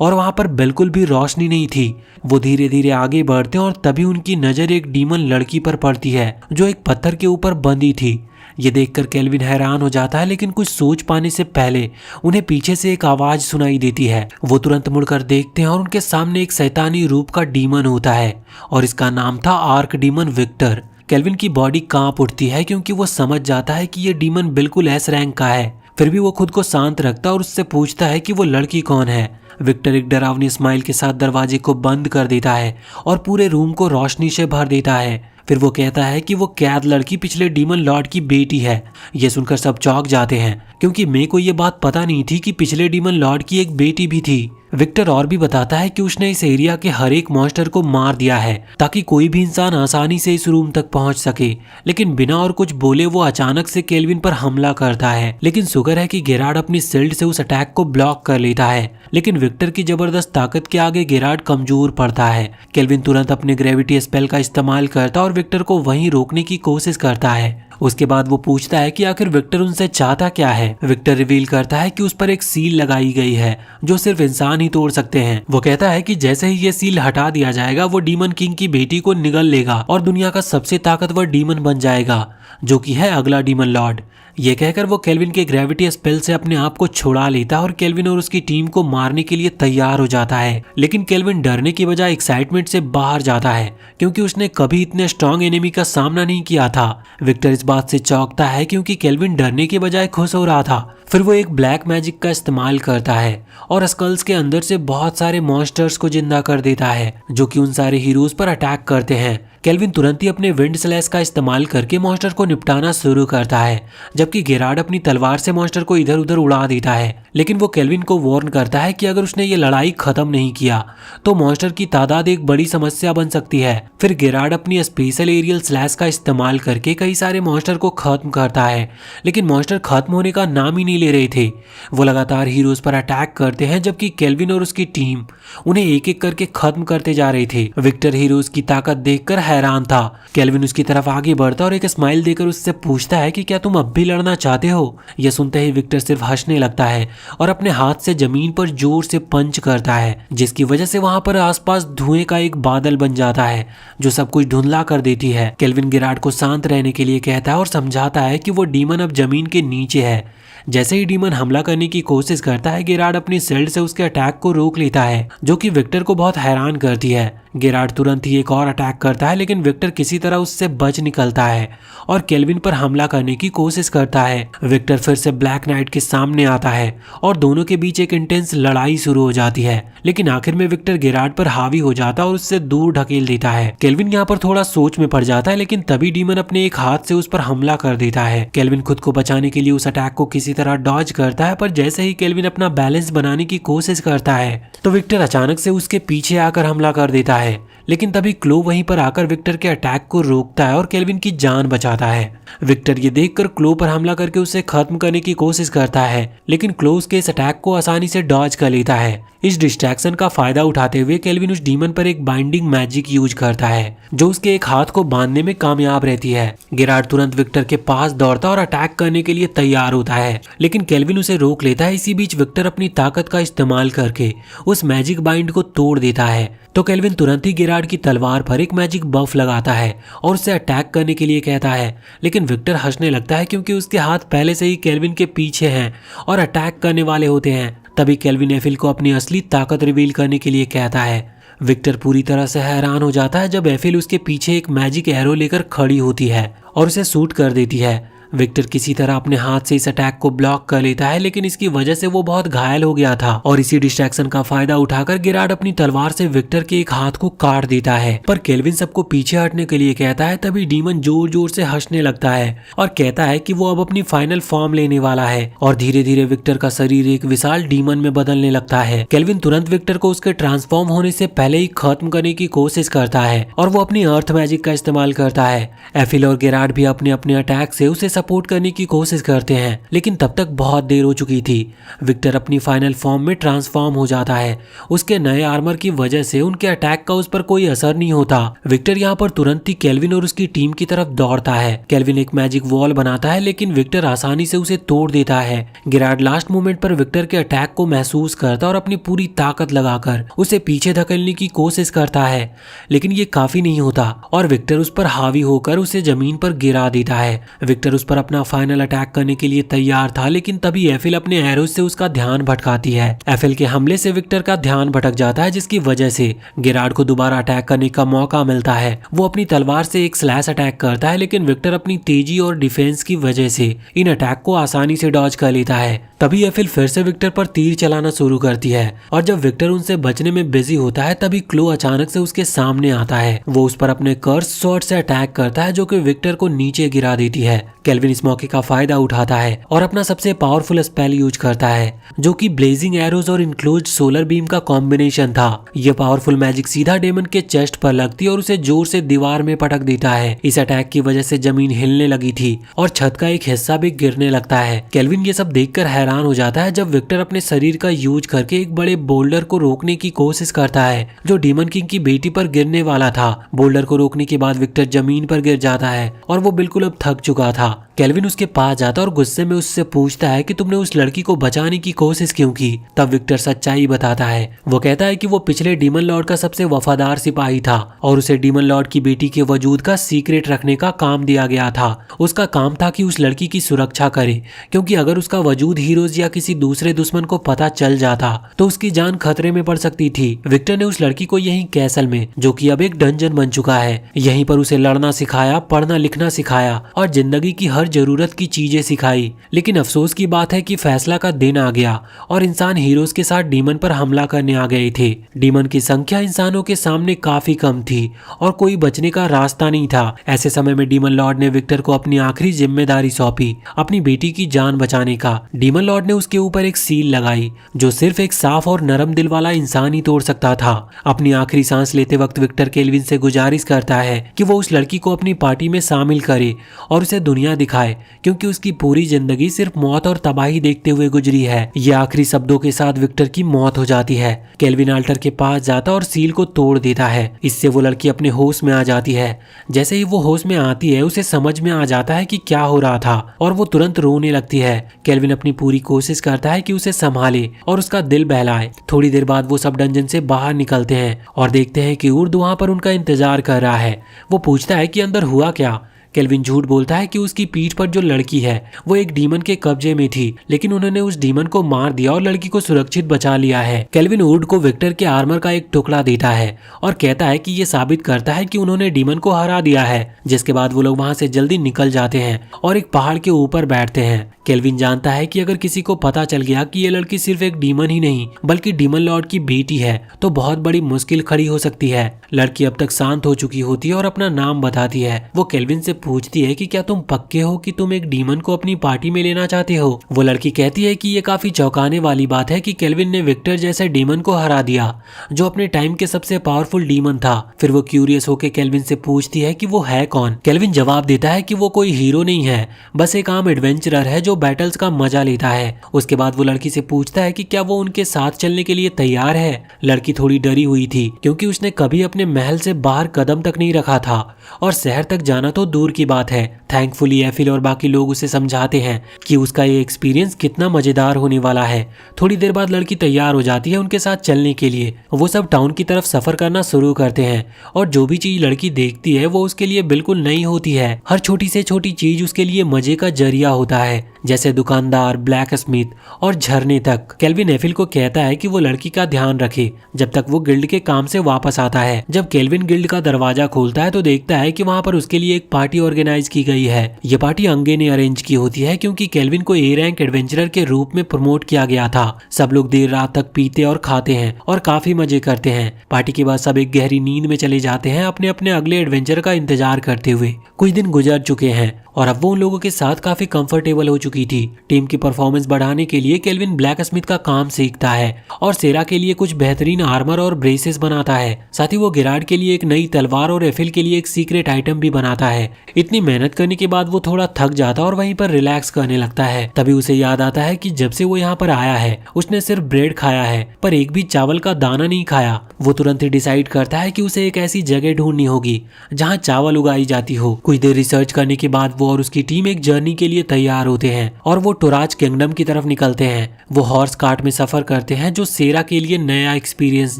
और वहां पर बिल्कुल भी रोशनी नहीं थी। वो धीरे धीरे आगे बढ़ते हैं और तभी उनकी नजर एक डीमन लड़की पर पड़ती है जो एक पत्थर के ऊपर बंधी थी। ये देखकर केल्विन हैरान हो जाता है, लेकिन कुछ सोच पाने से पहले उन्हें पीछे से एक आवाज सुनाई देती है। वो तुरंत मुड़कर देखते हैं और उनके सामने एक शैतानी रूप का डीमन होता है और इसका नाम था आर्क डीमन विक्टर। केल्विन की बॉडी कांप उठती है क्योंकि वो समझ जाता है कि ये डीमन बिल्कुल एस रैंक का है। फिर भी वो खुद को शांत रखता है और उससे पूछता है कि वो लड़की कौन है। विक्टर एक डरावनी स्माइल के साथ दरवाजे को बंद कर देता है और पूरे रूम को रोशनी से भर देता है। फिर वो कहता है कि वो कैद लड़की पिछले डीमन लॉर्ड की बेटी है। ये सुनकर सब चौंक जाते हैं क्योंकि मे को ये बात पता नहीं थी कि पिछले डीमन लॉर्ड की एक बेटी भी थी। विक्टर और भी बताता है कि उसने इस एरिया के हर एक मॉन्स्टर को मार दिया है ताकि कोई भी इंसान आसानी से इस रूम तक पहुंच सके, लेकिन बिना और कुछ बोले वो अचानक से केल्विन पर हमला करता है। लेकिन शुक्र है कि गेरार्ड अपनी शील्ड से उस अटैक को ब्लॉक कर लेता है, लेकिन विक्टर की जबरदस्त ताकत के आगे गेरार्ड कमजोर पड़ता है। केल्विन तुरंत अपने ग्रेविटी स्पेल का इस्तेमाल करता और विक्टर को वहीं रोकने की कोशिश करता है। उसके बाद वो पूछता है कि आखिर विक्टर उनसे चाहता क्या है। विक्टर रिवील करता है कि उस पर एक सील लगाई गई है जो सिर्फ इंसान ही तोड़ सकते हैं। वो कहता है कि जैसे ही ये सील हटा दिया जाएगा वो डीमन किंग की बेटी को निगल लेगा और दुनिया का सबसे ताकतवर डीमन बन जाएगा जो कि है अगला डीमन लॉर्ड। ये कहकर वो केल्विन के ग्रेविटी स्पेल से अपने आप को छुड़ा लेता और केल्विन और उसकी टीम को मारने के लिए तैयार हो जाता है। लेकिन केल्विन डरने की बजाय एक्साइटमेंट से बाहर जाता है क्योंकि उसने कभी इतने स्ट्रॉन्ग एनिमी का सामना नहीं किया था। विक्टर इस बात से चौंकता है क्योंकि केल्विन डरने के बजाय खुश हो रहा था। फिर वो एक ब्लैक मैजिक का इस्तेमाल करता है और स्कल्स के अंदर से बहुत सारे मॉन्स्टर्स को जिंदा कर देता है जो कि उन सारे हीरोज पर अटैक करते हैं। केल्विन तुरंत ही अपने विंड स्लैश का इस्तेमाल करके मॉन्स्टर को निपटाना शुरू करता है, जबकि गेरार्ड अपनी तलवार से मॉन्स्टर को इधर उधर उड़ा देता है। लेकिन वो केल्विन को वार्न करता है कि अगर उसने ये लड़ाई खत्म नहीं किया तो मॉन्स्टर की तादाद एक बड़ी समस्या बन सकती है। फिर गेरार्ड अपनी स्पेशल एरियल स्लैश का इस्तेमाल करके कई सारे मॉन्स्टर को खत्म करता है, लेकिन मॉन्स्टर खत्म होने का नाम ही नहीं ले रहे थे। वो लगातार हीरोज पर अटैक करते हैं जबकि केल्विन और उसकी टीम उन्हें एक एक करके खत्म करते जा रहे थे। विक्टर हीरोज की ताकत देखकर हैरान था। केल्विन उसकी तरफ आगे बढ़ता और एक स्माइल देकर उससे पूछता है कि क्या तुम अब भी लड़ना चाहते हो। यह सुनते ही विक्टर सिर्फ हंसने लगता है और अपने हाथ से जमीन पर जोर से पंच करता है, जिसकी वजह से वहां पर आसपास धुएं का एक बादल बन जाता है जो सब कुछ धुंधला कर देती है। केल्विन गेरार्ड को शांत रहने के लिए कहता है और समझाता है कि वो डीमन अब जमीन के नीचे है। जैसे ही डीमन हमला करने की कोशिश करता है गेरार्ड अपनी शील्ड से उसके अटैक को रोक लेता है, जो कि विक्टर को बहुत हैरान करती है। गेरार्ड तुरंत ही एक और अटैक करता है, लेकिन विक्टर किसी तरह उससे बच निकलता है और केल्विन पर हमला करने की कोशिश करता है। विक्टर फिर से ब्लैक नाइट के सामने आता है और दोनों के बीच एक इंटेंस लड़ाई शुरू हो जाती है, लेकिन आखिर में विक्टर गेरार्ड पर हावी हो जाता है और उससे दूर ढकेल देता है। केल्विन यहाँ पर थोड़ा सोच में पड़ जाता है, लेकिन तभी डीमन अपने एक हाथ से उस पर हमला कर देता है। केल्विन खुद को बचाने के लिए उस अटैक को किसी तरह डॉज करता है, पर जैसे ही केल्विन अपना बैलेंस बनाने की कोशिश करता है तो विक्टर अचानक से उसके पीछे आकर हमला कर देता है। लेकिन तभी क्लो वहीं पर आकर विक्टर के अटैक को रोकता है और केल्विन की जान बचाता है। विक्टर ये देखकर क्लो पर हमला करके उसे खत्म करने की कोशिश करता है, लेकिन क्लो उसके इस अटैक को आसानी से डॉज कर लेता है। इस डिस्ट्रैक्शन का फायदा उठाते हुए केल्विन उस डीमन पर एक बाइंडिंग मैजिक यूज करता है जो उसके एक हाथ को बांधने में कामयाब रहती है। गेरार्ड तुरंत विक्टर के पास दौड़ता और अटैक करने के लिए तैयार होता है, लेकिन केल्विन उसे रोक लेता है। इसी बीच विक्टर अपनी ताकत का इस्तेमाल करके उस मैजिक बाइंड को तोड़ देता है, तो केल्विन तुरंत ही गेरार्ड की तलवार पर एक मैजिक बफ लगाता है और उसे अटैक करने के लिए कहता है। लेकिन विक्टर हंसने लगता है क्योंकि उसके हाथ पहले से ही केल्विन के पीछे हैं और अटैक करने वाले होते हैं। तभी केल्विन एफिल को अपनी असली ताकत रिवील करने के लिए कहता है। विक्टर पूरी तरह से हैरान हो जाता है जब एफिल उसके पीछे एक मैजिक एरो लेकर खड़ी होती है और उसे शूट कर देती है। विक्टर किसी तरह अपने हाथ से इस अटैक को ब्लॉक कर लेता है, लेकिन इसकी वजह से वो बहुत घायल हो गया था और इसी डिस्ट्रैक्शन का फायदा उठाकर गेरार्ड अपनी तलवार से विक्टर के एक हाथ को काट देता है। पर केल्विन सबको पीछे हटने के लिए कहता है, तभी डीमन जोर जोर से हंसने लगता है और कहता है कि वो अब अपनी फाइनल फॉर्म लेने वाला है और धीरे धीरे विक्टर का शरीर एक विशाल डीमन में बदलने लगता है। केल्विन तुरंत विक्टर को उसके ट्रांसफॉर्म होने से पहले ही खत्म करने की कोशिश करता है और वो अपनी अर्थ मैजिक का इस्तेमाल करता है। एफिल और गेरार्ड भी अपने अपने अटैक से उसे सपोर्ट करने की कोशिश करते हैं, लेकिन तब तक बहुत देर हो चुकी थी। विक्टर अपनी फाइनल फॉर्म में ट्रांसफॉर्म हो जाता है। उसके नए आर्मर की वजह से उनके अटैक का उस पर कोई असर नहीं होता। विक्टर यहाँ पर तुरंत ही केल्विन और उसकी टीम की तरफ दौड़ता है। केल्विन एक मैजिक वॉल बनाता है, लेकिन विक्टर आसानी से उसे तोड़ देता है। गेरार्ड लास्ट मोमेंट पर विक्टर के अटैक को महसूस करता और अपनी पूरी ताकत लगाकर उसे पीछे धकेलने की कोशिश करता है, लेकिन ये काफी नहीं होता और विक्टर उस पर हावी होकर उसे जमीन पर गिरा देता है। विक्टर उस पर अपना फाइनल अटैक करने के लिए तैयार था, लेकिन तभी एफिल अपने एरोज से उसका ध्यान भटकाती है। एफिल के हमले से विक्टर का ध्यान भटक जाता है, जिसकी वजह से गेरार्ड को दोबारा अटैक करने का मौका मिलता है। वो अपनी तलवार से एक स्लैश अटैक करता है, लेकिन विक्टर अपनी तेजी और डिफेंस की वजह से इन अटैक को आसानी से डॉज कर लेता है। तभी एफिल फिर से विक्टर पर तीर चलाना शुरू करती है और जब विक्टर उनसे बचने में बिजी होता है, तभी क्लो अचानक से उसके सामने आता है। वो उस पर अपने कर्स शॉट से अटैक करता है, जो कि विक्टर को नीचे गिरा देती है। केल्विन इस मौके का फायदा उठाता है और अपना सबसे पावरफुल स्पेल यूज करता है, जो कि ब्लेजिंग एरोज और इंक्लोज्ड सोलर बीम का कॉम्बिनेशन था। यह पावरफुल मैजिक सीधा डेमन के चेस्ट पर लगती और उसे जोर से दीवार में पटक देता है। इस अटैक की वजह से जमीन हिलने लगी थी और छत का एक हिस्सा भी गिरने लगता है। केल्विन ये सब देखकर हैरान हो जाता है जब विक्टर अपने शरीर का यूज करके एक बड़े बोल्डर को रोकने की कोशिश करता है, जो डीमन किंग की बेटी पर गिरने वाला था। बोल्डर को रोकने के बाद विक्टर जमीन पर गिर जाता है और वो बिल्कुल अब थक चुका था। केल्विन उसके पास जाता और गुस्से में उससे पूछता है कि तुमने उस लड़की को बचाने की कोशिश क्यों की। तब विक्टर सच्चाई बताता है। वो कहता है कि वो पिछले डीमन लॉर्ड का सबसे वफादार सिपाही था और उसे डीमन लॉर्ड की बेटी के वजूद का सीक्रेट रखने का काम दिया गया था। उसका काम था कि उस लड़की की सुरक्षा करे, क्योंकि अगर उसका वजूद हीरोज या किसी दूसरे दुश्मन को पता चल जाता तो उसकी जान खतरे में पड़ सकती थी। विक्टर ने उस लड़की को यहीं कैसल में, जो कि अब एक डंजन बन चुका है, यहीं पर उसे लड़ना सिखाया, पढ़ना लिखना सिखाया और जिंदगी की हर जरूरत की चीजें सिखाई। लेकिन अफसोस की बात है कि फैसला का दिन आ गया और इंसान हीरोज के साथ डीमन पर हमला करने आ गए थे। डीमन की संख्या इंसानों के सामने काफी कम थी और कोई बचने का रास्ता नहीं था। ऐसे समय में डीमन लॉर्ड ने विक्टर को अपनी आखिरी जिम्मेदारी सौंपी, अपनी बेटी की जान बचाने का। डीमन लॉर्ड ने उसके ऊपर एक सील लगाई, जो सिर्फ एक साफ और नरम दिल वाला इंसान ही तोड़ सकता था। अपनी आखिरी सांस लेते वक्त विक्टर केल्विन से गुजारिश करता है कि वो उस लड़की को अपनी पार्टी में शामिल करे और उसे दुनिया दिखाए, क्योंकि उसकी पूरी जिंदगी सिर्फ मौत और तबाही देखते हुए गुजरी है। ये आखिरी शब्दों के साथ विक्टर की मौत हो जाती है। केल्विन अल्टर के पास जाता और सील को तोड़ देता है। इससे वो लड़की अपने होश में आ जाती है। जैसे ही वो होश में आती है, उसे समझ में आ जाता है कि क्या हो रहा था और वो तुरंत रोने लगती है। केल्विन अपनी पूरी कोशिश करता है कि उसे संभाले और उसका दिल बहलाए। थोड़ी देर बाद वो सब डंजन से बाहर निकलते हैं और देखते हैं कि उर्द वहां पर उनका इंतजार कर रहा है। वो पूछता है कि अंदर हुआ क्या। केल्विन झूठ बोलता है कि उसकी पीठ पर जो लड़की है वो एक डीमन के कब्जे में थी, लेकिन उन्होंने उस डीमन को मार दिया और लड़की को सुरक्षित बचा लिया है। केल्विन वुड को विक्टर के आर्मर का एक टुकड़ा देता है और कहता है कि ये साबित करता है कि उन्होंने डीमन को हरा दिया है। जिसके बाद वो लोग वहां से जल्दी निकल जाते हैं और एक पहाड़ के ऊपर बैठते हैं। केल्विन जानता है कि अगर किसी को पता चल गया कि ये लड़की सिर्फ एक डीमन ही नहीं बल्कि डीमन लॉर्ड की बेटी है, तो बहुत बड़ी मुश्किल खड़ी हो सकती है। लड़की अब तक शांत हो चुकी होती है और अपना नाम बताती है। वो केल्विन से पूछती है कि क्या तुम पक्के हो कि तुम एक डीमन को अपनी पार्टी में लेना चाहते हो। वो लड़की कहती है कि ये काफी चौंकाने वाली बात है कि केल्विन ने विक्टर जैसे डीमन को हरा दिया, जो अपने टाइम के सबसे पावरफुल डीमन था। फिर वो क्यूरियस होकर केल्विन से पूछती है कि वो है कौन। केल्विन जवाब देता है कि वो कोई हीरो नहीं है, बस एक आम एडवेंचरर है जो बैटल्स का मजा लेता है। उसके बाद वो लड़की से पूछता है कि क्या वो उनके साथ चलने के लिए तैयार है। लड़की थोड़ी डरी हुई थी, क्योंकि उसने कभी अपने महल से बाहर कदम तक नहीं रखा था और शहर तक जाना तो दूर की बात है। थैंकफुली एफिल और बाकी लोग उसे समझाते हैं कि उसका ये एक्सपीरियंस कितना मजेदार होने वाला है। थोड़ी देर बाद लड़की तैयार हो जाती है उनके साथ चलने के लिए। वो सब टाउन की तरफ सफर करना शुरू करते हैं और जो भी चीज लड़की देखती है वो उसके लिए बिल्कुल नई होती है। हर छोटी से छोटी चीज उसके लिए मजे का जरिया होता है, जैसे दुकानदार, ब्लैक स्मिथ और झरने तक। केल्विन एफिल को कहता है कि वो लड़की का ध्यान रखे जब तक वो गिल्ड के काम से वापस आता है। जब केल्विन गिल्ड का दरवाजा खोलता है तो देखता है कि वहाँ पर उसके लिए एक पार्टी ऑर्गेनाइज की गई गई है। ये पार्टी अंगे ने अरेंज की होती है क्योंकि केल्विन को ए रैंक एडवेंचरर के रूप में प्रमोट किया गया था। सब लोग देर रात तक पीते और खाते हैं और काफी मजे करते हैं। पार्टी के बाद सब एक गहरी नींद में चले जाते हैं, अपने अपने अगले एडवेंचर का इंतजार करते हुए। कुछ दिन गुजर चुके हैं और अब वो उन लोगों के साथ काफी कंफर्टेबल हो चुकी थी। टीम की परफॉर्मेंस बढ़ाने के लिए केल्विन ब्लैक स्मिथ का काम सीखता है और सेरा के लिए कुछ बेहतरीन आर्मर और ब्रेसेस बनाता है। साथ ही वो गिराड के लिए एक नई तलवार और एफिल के लिए एक सीक्रेट आइटम भी बनाता है। इतनी मेहनत करने के बाद वो थोड़ा थक जाता और वहीं पर रिलैक्स करने लगता है। तभी उसे याद आता है कि जब से वो यहाँ पर आया है उसने सिर्फ ब्रेड खाया है पर एक भी चावल का दाना नहीं खाया। वो तुरंत ही डिसाइड करता है कि उसे एक ऐसी जगह ढूंढनी होगी जहाँ चावल उगाई जाती हो। कुछ देर रिसर्च करने के बाद वो और उसकी टीम एक जर्नी के लिए तैयार होते हैं और वो टोराज किंगडम की तरफ निकलते हैं। वो हॉर्स कार्ट में सफर करते हैं जो सेरा के लिए नया एक्सपीरियंस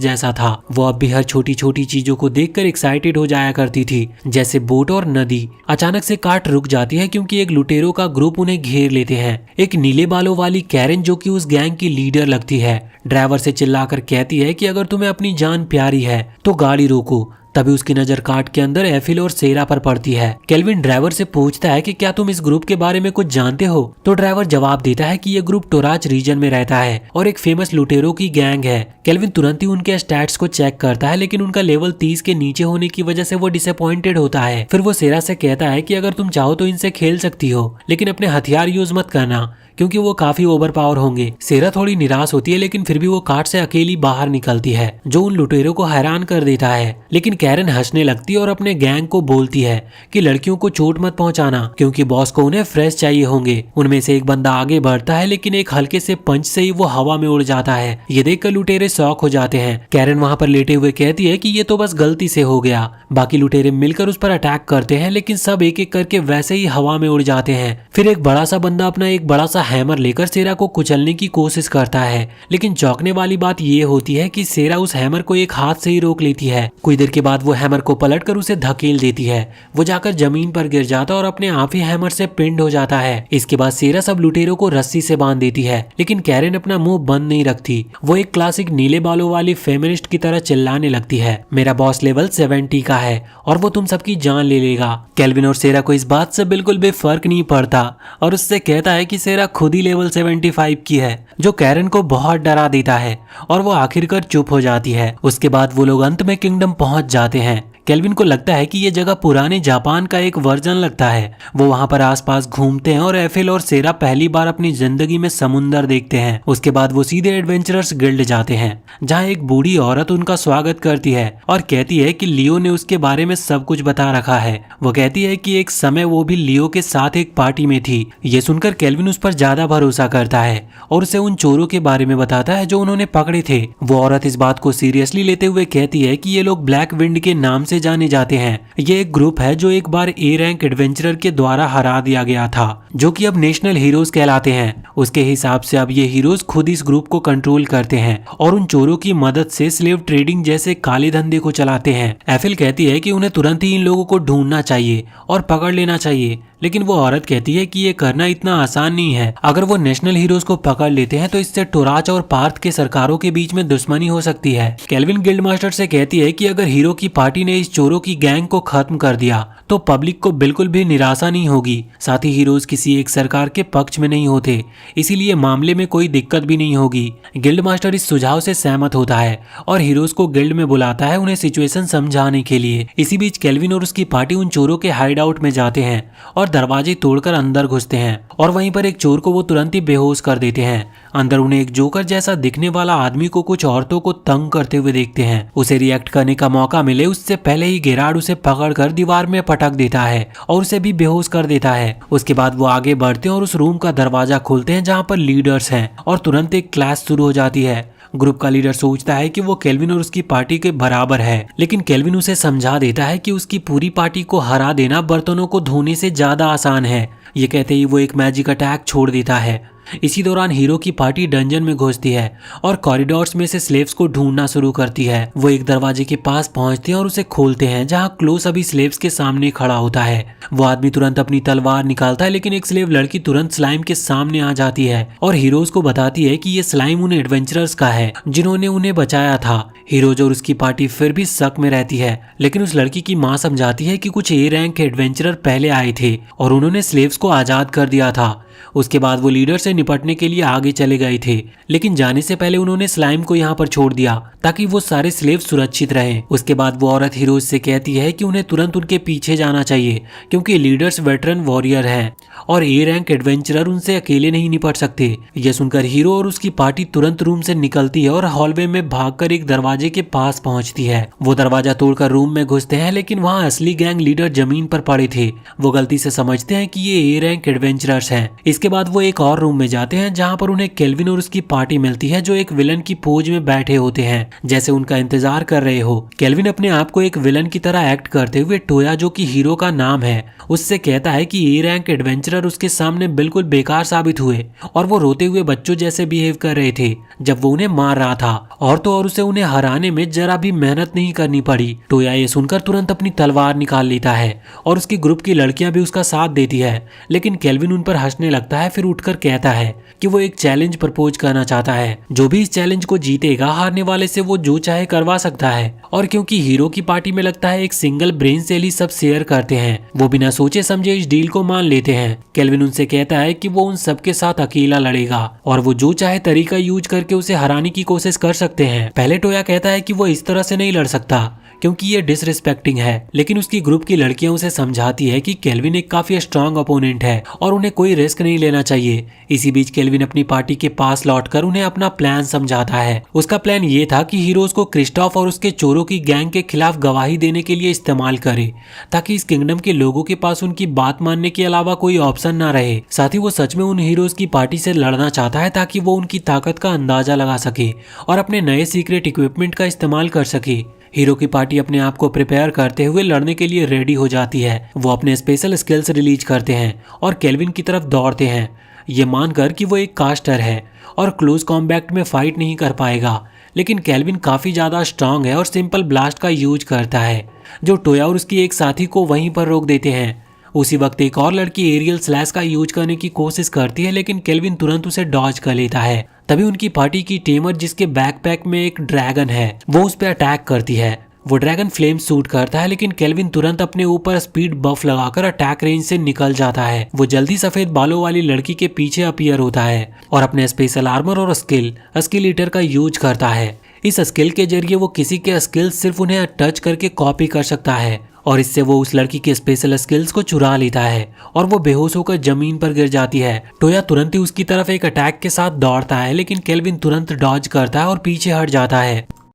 जैसा था। वो अब भी हर छोटी छोटी चीजों को देखकर एक्साइटेड हो जाया करती थी, जैसे बोट और नदी। अचानक से कार्ट रुक जाती है क्योंकि एक लुटेरों का ग्रुप उन्हें घेर लेते हैं। एक नीले बालों वाली कैरन जो कि उस गैंग की लीडर लगती है, ड्राइवर से चिल्लाकर कहती है कि अगर तुम्हें अपनी जान प्यारी है तो गाड़ी रोको। तभी उसकी नजर कार्ट के अंदर एफिल और सेरा पर पड़ती है। केल्विन ड्राइवर से पूछता है कि क्या तुम इस ग्रुप के बारे में कुछ जानते हो? तो ड्राइवर जवाब देता है कि ये ग्रुप टोराज रीजन में रहता है और एक फेमस लुटेरों की गैंग है। केल्विन तुरंत ही उनके स्टैट्स को चेक करता है, लेकिन उनका लेवल 30 के नीचे होने की वजह से वो डिसअपॉइंटेड होता है। फिर वो सेरा से कहता है कि अगर तुम चाहो तो इनसे खेल सकती हो, लेकिन अपने हथियार यूज मत करना क्योंकि वो काफी ओवर पावर होंगे। सेरा थोड़ी निराश होती है, लेकिन फिर भी वो कार्ट से अकेली बाहर निकलती है, जो उन लुटेरों को हैरान कर देता है। लेकिन कैरन हंसने लगती है और अपने गैंग को बोलती है कि लड़कियों को चोट मत पहुंचाना क्योंकि बॉस को उन्हें फ्रेश चाहिए होंगे। उनमें से एक बंदा आगे बढ़ता है, लेकिन एक हल्के से पंच से ही वो हवा में उड़ जाता है। ये देखकर लुटेरे शॉक हो जाते हैं। कैरन वहां पर लेटे हुए कहती है कि ये तो बस गलती से हो गया। बाकी लुटेरे मिलकर उस पर अटैक करते हैं, लेकिन सब एक एक करके वैसे ही हवा में उड़ जाते हैं। फिर एक बड़ा सा बंदा अपना एक बड़ा सा हैमर लेकर सेरा को कुचलने की कोशिश करता है, लेकिन चौंकने वाली बात ये होती है कि सेरा उस हैमर को एक हाथ से ही रोक लेती है। कुछ देर के बाद वो हैमर को पलटकर उसे धकेल देती है। वो जाकर जमीन पर गिर जाता और अपने आप ही हैमर से पिंड हो जाता है। इसके बाद सेरा सब लुटेरों को रस्सी से बांध देती है, लेकिन कैरन अपना मुंह बंद नहीं रखती। वो एक क्लासिक नीले बालों वाली फेमिनिस्ट की तरह चिल्लाने लगती है, मेरा बॉस लेवल 70 का है और वो तुम सबकी जान ले लेगा। केल्विन और सेरा को इस बात से बिल्कुल भी फर्क नहीं पड़ता और उससे कहता है कि सेरा खुद ही लेवल 75 की है, जो कैरन को बहुत डरा देता है और वो आखिरकार चुप हो जाती है। उसके बाद वो लोग अंत में किंगडम पहुंच जाते हैं। केल्विन को लगता है कि ये जगह पुराने जापान का एक वर्जन लगता है। वो वहां पर आसपास घूमते हैं और एफिल और सेरा पहली बार अपनी जिंदगी में समुंदर देखते हैं। उसके बाद वो सीधे एडवेंचरर्स गिल्ड जाते हैं, जहां एक बूढ़ी औरत उनका स्वागत करती है और कहती है कि लियो ने उसके बारे में सब कुछ बता रखा है। वो कहती है कि एक समय वो भी लियो के साथ एक पार्टी में थी। ये सुनकर केल्विन उस पर ज्यादा भरोसा करता है और उसे उन चोरों के बारे में बताता है जो उन्होंने पकड़े थे। वो औरत इस बात को सीरियसली लेते हुए कहती है कि ये लोग ब्लैक विंड के नाम से जाने जाते हैं। ये एक ग्रुप है जो एक बार ए रैंक एडवेंचरर के द्वारा हरा दिया गया था, जो कि अब नेशनल हीरोज कहलाते हैं। उसके हिसाब से अब ये हीरोज खुद इस ग्रुप को कंट्रोल करते हैं और उन चोरों की मदद से स्लेव ट्रेडिंग जैसे काले धंधे को चलाते हैं। एफिल कहती है कि उन्हें तुरंत ही इन लोगों को ढूंढना चाहिए और पकड़ लेना चाहिए, लेकिन वो औरत कहती है कि ये करना इतना आसान नहीं है। अगर वो नेशनल हीरोज को पकड़ लेते हैं तो इससे टोराच और पार्थ के सरकारों के बीच में दुश्मनी हो सकती है। केल्विन गिल्ड मास्टर से कहती है कि अगर हीरो की पार्टी ने इस चोरों की गैंग को खत्म कर दिया तो पब्लिक को बिल्कुल भी निराशा नहीं होगी। साथ ही हीरोज किसी एक सरकार के पक्ष में नहीं होते, इसीलिए मामले में कोई दिक्कत भी नहीं होगी। गिल्ड मास्टर इस सुझाव से सहमत होता है और हीरोज को गिल्ड में बुलाता है उन्हें सिचुएशन समझाने के लिए। इसी बीच केल्विन और उसकी पार्टी उन चोरों के हाइड आउट में जाते हैं और दरवाजे तोड़कर अंदर घुसते हैं और वहीं पर एक चोर को वो तुरंत ही बेहोश कर देते हैं। अंदर उन्हें एक जोकर जैसा दिखने वाला आदमी को कुछ औरतों को तंग करते हुए देखते हैं। उसे रिएक्ट करने का मौका मिले उससे पहले ही गिराड उसे पकड़कर दीवार में पटक देता है और उसे भी बेहोश कर देता है। उसके बाद वो आगे बढ़ते हैं और उस रूम का दरवाजा खोलते हैं जहाँ पर लीडर्स हैं और तुरंत एक क्लास शुरू हो जाती है। ग्रुप का लीडर सोचता है कि वो केल्विन और उसकी पार्टी के बराबर है, लेकिन केल्विन उसे समझा देता है कि उसकी पूरी पार्टी को हरा देना बर्तनों को धोने से ज्यादा आसान है। ये कहते ही वो एक मैजिक अटैक छोड़ देता है इसी दौरान हीरो की पार्टी डंजन में घुसती है और कॉरिडोर्स में से स्लेव्स को ढूंढना शुरू करती है। वो एक दरवाजे के पास पहुंचते हैं और उसे खोलते हैं, जहां क्लोस अभी स्लेव्स के सामने खड़ा होता है। वो आदमी तुरंत अपनी तलवार निकालता है, लेकिन एक स्लेव लड़की तुरंत स्लाइम के सामने आ जाती है और हीरोज को बताती है कि ये स्लाइम उन एडवेंचरर्स का है जिन्होंने उन्हें बचाया था। हीरोज और उसकी पार्टी फिर भी शक में रहती है, लेकिन उस लड़की की माँ समझाती है कि कुछ ए रैंक एडवेंचरर पहले आए थे और उन्होंने स्लेव्स को आजाद कर दिया था। उसके बाद वो लीडर से निपटने के लिए आगे चले गए थे, लेकिन जाने से पहले उन्होंने स्लाइम को यहाँ पर छोड़ दिया ताकि वो सारे स्लेव सुरक्षित रहें। उसके बाद वो औरत हीरोज से कहती है कि उन्हें तुरंत उनके पीछे जाना चाहिए, क्योंकि लीडर्स वेटरन वॉरियर हैं और ए रैंक एडवेंचरर उनसे अकेले नहीं निपट सकते। यह सुनकर हीरो और उसकी पार्टी तुरंत रूम से निकलती है और हॉलवे में भागकर एक दरवाजे के पास पहुंचती है। वो दरवाजा तोड़कर रूम में घुसते हैं, लेकिन वहाँ असली गैंग लीडर जमीन पर पड़े थे। वो गलती से समझते हैं कि ये ए रैंक एडवेंचरर्स हैं। इसके बाद वो एक और रूम में जाते हैं, जहाँ पर उन्हें केल्विन और उसकी पार्टी मिलती है, जो एक विलन की पोज में बैठे होते हैं, जैसे उनका इंतजार कर रहे हो। केल्विन अपने आप को एक विलन की तरह एक्ट करते हुए टोया, जो कि हीरो का नाम है, उससे कहता है कि ए रैंक एडवेंचरर उसके सामने बिल्कुल बेकार साबित हुए और वो रोते हुए बच्चों जैसे बिहेव कर रहे थे जब वो उन्हें मार रहा था, और तो और उसे उन्हें हराने में जरा भी मेहनत नहीं करनी पड़ी। टोया ये सुनकर तुरंत अपनी तलवार निकाल लेता है और उसकी ग्रुप की लड़कियां भी उसका साथ देती है, लेकिन केल्विन उन पर हंसने लगता है। फिर उठकर कहता है कि वो एक चैलेंज प्रपोज करना चाहता है, जो भी इस चैलेंज को जीतेगा हारने वाले से वो जो चाहे करवा सकता है। और क्योंकि हीरो की पार्टी में लगता है एक सिंगल ब्रेन सेल ही सब शेयर करते हैं, वो बिना सोचे समझे इस डील को मान लेते हैं। केल्विन उनसे कहता है कि वो उन सबके साथ अकेला लड़ेगा और वो जो चाहे तरीका यूज करके उसे हराने की कोशिश कर सकते हैं। पहले टोया कहता है कि वो इस तरह से नहीं लड़ सकता क्योंकि ये डिसरिस्पेक्टिंग है, लेकिन उसकी ग्रुप की लड़कियां उसे समझाती है कि केल्विन एक काफी स्ट्रांग अपोनेंट है और उन्हें कोई रिस्क नहीं लेना चाहिए। इसी बीच केल्विन अपनी पार्टी के पास लौटकर उन्हें अपना प्लान समझाता है। उसका प्लान ये था कि हीरोज को क्रिस्टोफ और उसके चोरों की गैंग के खिलाफ गवाही देने के लिए इस्तेमाल करे, ताकि इस किंगडम के लोगों के पास उनकी बात मानने के अलावा कोई ऑप्शन ना रहे। साथ ही वो सच में उन हीरोज की पार्टी से लड़ना चाहता है, ताकि वो उनकी ताकत का अंदाजा लगा सके और अपने नए सीक्रेट इक्विपमेंट का इस्तेमाल कर सके। हीरो की पार्टी अपने आप को प्रिपेयर करते हुए लड़ने के लिए रेडी हो जाती है। वो अपने स्पेशल स्किल्स रिलीज करते हैं और केल्विन की तरफ दौड़ते हैं, ये मानकर कि वो एक कास्टर है और क्लोज कॉम्बैट में फाइट नहीं कर पाएगा। लेकिन केल्विन काफी ज्यादा स्ट्रांग है और सिंपल ब्लास्ट का यूज करता है, जो टोया और उसकी एक साथी को वहीं पर रोक देते हैं। उसी वक्त एक और लड़की एरियल स्लैश का यूज करने की कोशिश करती है, लेकिन केल्विन तुरंत उसे डॉज कर लेता है। तभी उनकी पार्टी की टेमर, जिसके बैकपैक में एक ड्रैगन है, वो उस पर अटैक करती है। वो ड्रैगन फ्लेम शूट करता है, लेकिन केल्विन तुरंत अपने ऊपर स्पीड बफ लगाकर अटैक रेंज से निकल जाता है। वो जल्दी सफेद बालों वाली लड़की के पीछे अपीयर होता है और अपने स्पेशल आर्मर और स्किल ईटर का यूज करता है। इस स्किल के जरिए वो किसी के स्किल सिर्फ उन्हें टच करके कॉपी कर सकता है और इससे वो उस लड़की के स्पेशल स्किल्स को चुरा लेता है और वो बेहोश होकर जमीन पर गिर जाती है। टोया तुरंत ही उसकी तरफ एक अटैक के साथ दौड़ता है, लेकिन केल्विन तुरंत डॉज करता है और पीछे हट जाता है।